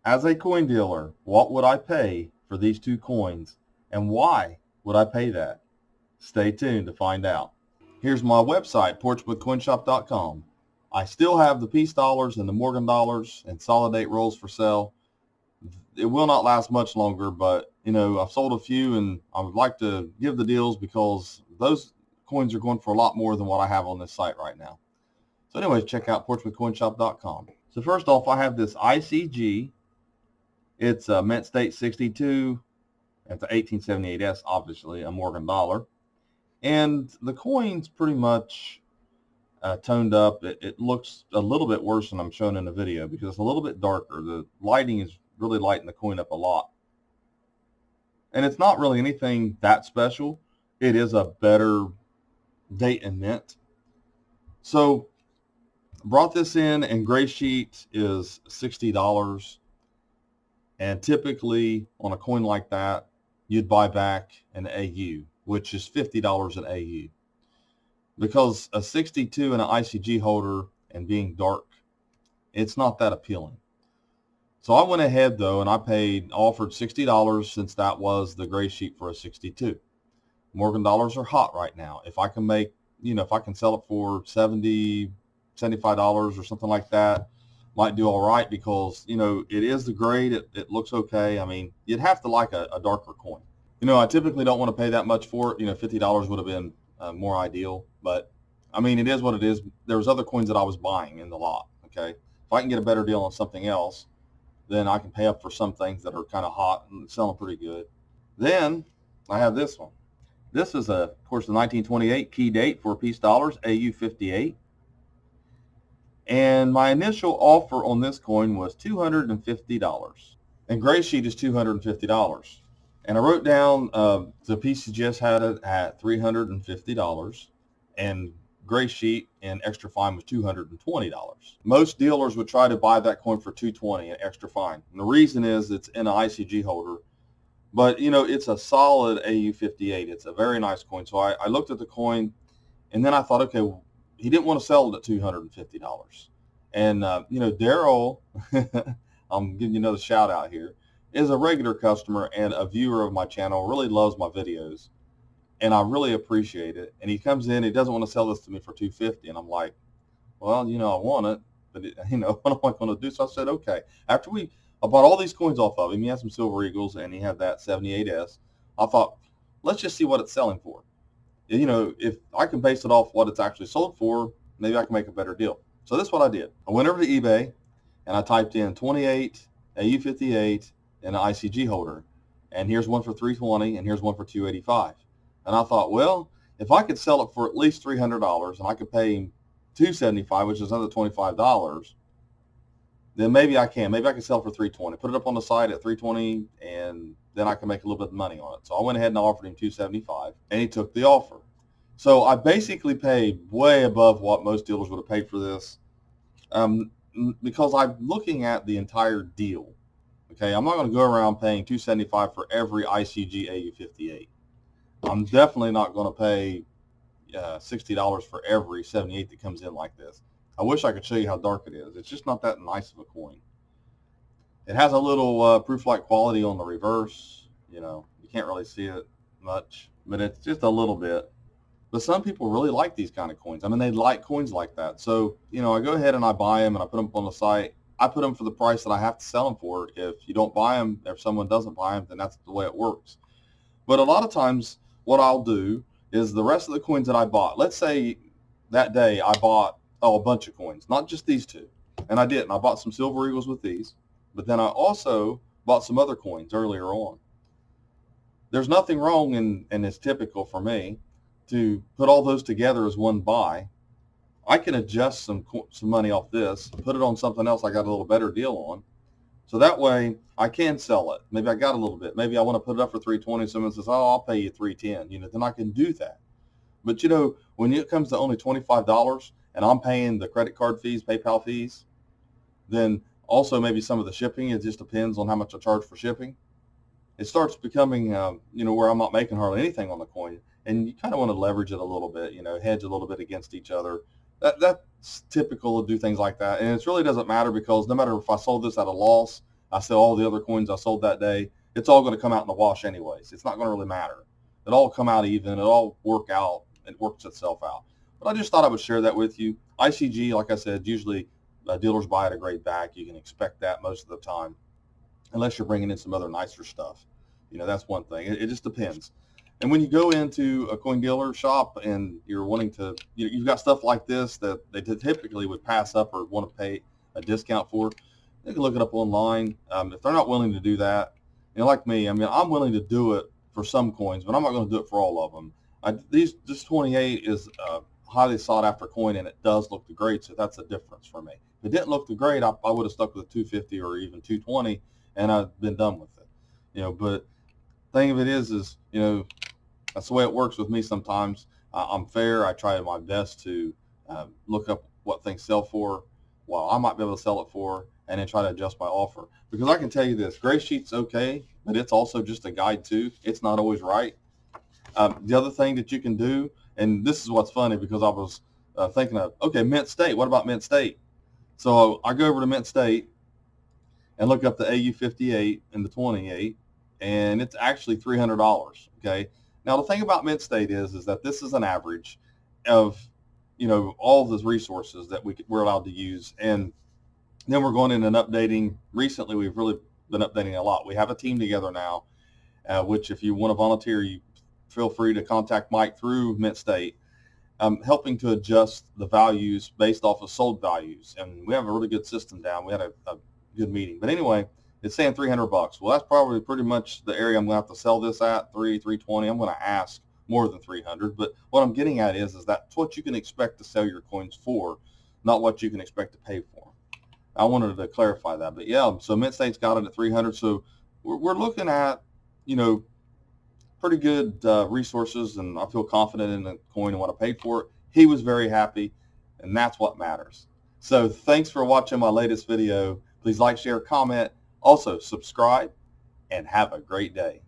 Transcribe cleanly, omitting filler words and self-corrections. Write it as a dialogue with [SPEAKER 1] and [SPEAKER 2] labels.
[SPEAKER 1] As a coin dealer, what would I pay for these two coins, and why would I pay that? Stay tuned to find out. Here's my website, portsmouthcoinshop.com. I still have the peace dollars and the Morgan dollars and solid-date rolls for sale. It will not last much longer, but I've sold a few, and I would like to give the deals because those coins are going for a lot more than what I have on this site right now. So anyways, check out portsmouthcoinshop.com. So first off, I have this ICG. It's a Mint State 62. It's an 1878S, obviously, a Morgan dollar. And the coin's pretty much toned up. It looks a little bit worse than I'm showing in the video because it's a little bit darker. The lighting is really lighting the coin up a lot. And it's not really anything that special. It is a better date and mint. So brought this in, and gray sheet is $60. And typically on a coin like that, you'd buy back an AU, which is $50 an AU. Because a 62 and an ICG holder and being dark, it's not that appealing. So I went ahead though, and I offered $60 since that was the gray sheet for a 62. Morgan dollars are hot right now. If I can make, if I can sell it for $70, $75 or something like that, might do all right because, it is the grade. It looks okay. I mean, you'd have to like a darker coin. I typically don't want to pay that much for it. $50 would have been more ideal, but I mean, it is what it is. There was other coins that I was buying in the lot. Okay. If I can get a better deal on something else, then I can pay up for some things that are kind of hot and selling pretty good. Then I have this one. This is of course, the 1928 key date for peace dollars, AU 58. And my initial offer on this coin was $250. And gray sheet is $250. And I wrote down the PCGS had it at $350, and gray sheet and extra fine was $220. Most dealers would try to buy that coin for $220 and extra fine. And the reason is it's in an ICG holder, but it's a solid AU58. It's a very nice coin. So I looked at the coin, and then I thought, okay, well, he didn't want to sell it at $250. And Daryl, I'm giving you another shout out here, is a regular customer and a viewer of my channel, really loves my videos, and I really appreciate it. And he comes in, he doesn't want to sell this to me for $250, and I'm like, well, I want it, but what am I going to do? So I said, okay. After I bought all these coins off of him, he had some Silver Eagles, and he had that 78S. I thought, let's just see what it's selling for. If I can base it off what it's actually sold for, maybe I can make a better deal. So that's what I did. I went over to eBay, and I typed in 28, AU58, and an ICG holder. And here's one for $320, and here's one for $285. And I thought, well, if I could sell it for at least $300, and I could pay him $275, which is another $25, then maybe I can. Maybe I can sell for $320. Put it up on the site at $320, and then I can make a little bit of money on it. So I went ahead and offered him $275, and he took the offer. So I basically paid way above what most dealers would have paid for this, because I'm looking at the entire deal. Okay, I'm not going to go around paying $275 for every ICG AU58. I'm definitely not going to pay $60 for every 78 that comes in like this. I wish I could show you how dark it is. It's just not that nice of a coin. It has a little proof-like quality on the reverse. You can't really see it much, but it's just a little bit. But some people really like these kind of coins. I mean, they like coins like that. So, I go ahead and I buy them, and I put them up on the site. I put them for the price that I have to sell them for. If you don't buy them, if someone doesn't buy them, then that's the way it works. But a lot of times what I'll do is the rest of the coins that I bought, let's say that day I bought a bunch of coins, not just these two. And I did. And I bought some Silver Eagles with these. But then I also bought some other coins earlier on. There's nothing wrong, and it's typical for me, to put all those together as one buy. I can adjust some money off this, put it on something else I got a little better deal on. So that way I can sell it. Maybe I got a little bit. Maybe I want to put it up for $320. Someone says, oh, I'll pay you $310. Then I can do that. But when it comes to only $25 and I'm paying the credit card fees, PayPal fees, then also maybe some of the shipping, it just depends on how much I charge for shipping. It starts becoming, where I'm not making hardly anything on the coin. And you kind of want to leverage it a little bit, hedge a little bit against each other. That's typical to do things like that. And it really doesn't matter, because no matter if I sold this at a loss, I sell all the other coins I sold that day, it's all going to come out in the wash anyways. It's not going to really matter. It all come out even. It all work out. It works itself out. But I just thought I would share that with you. ICG, like I said, usually dealers buy at a great back. You can expect that most of the time, unless you're bringing in some other nicer stuff. That's one thing. It just depends. And when you go into a coin dealer shop and you're wanting to, you've got stuff like this that they typically would pass up or want to pay a discount for, they can look it up online. If they're not willing to do that, like me, I mean, I'm willing to do it for some coins, but I'm not going to do it for all of them. This 28 is a highly sought after coin, and it does look great, so that's a difference for me. If it didn't look great, I would have stuck with a 250 or even 220, and I've been done with it. But thing of it is that's the way it works with me sometimes. I'm fair. I try my best to look up what things sell for, while I might be able to sell it for, and then try to adjust my offer. Because I can tell you this, Gray Sheet's okay, but it's also just a guide too. It's not always right. The other thing that you can do, and this is what's funny, because I was thinking of, okay, Mint State. What about Mint State? So I go over to Mint State and look up the AU58 and the 28, and it's actually $300. Okay. Now the thing about Mint State is that this is an average of all of the resources that we're allowed to use, and then we're going in and updating. Recently, we've really been updating a lot. We have a team together now, which if you want to volunteer, you feel free to contact Mike through Mint State, helping to adjust the values based off of sold values. And we have a really good system down. We had a good meeting. But anyway, it's saying $300. Well, that's probably pretty much the area I'm going to have to sell this at, 320. I'm going to ask more than 300. But what I'm getting at is that's what you can expect to sell your coins for, not what you can expect to pay for. I wanted to clarify that. But yeah, so Mint State's got it at 300. So we're looking at, pretty good resources, and I feel confident in the coin and what I paid for it. He was very happy, and that's what matters. So thanks for watching my latest video. Please like, share, comment. Also subscribe, and have a great day.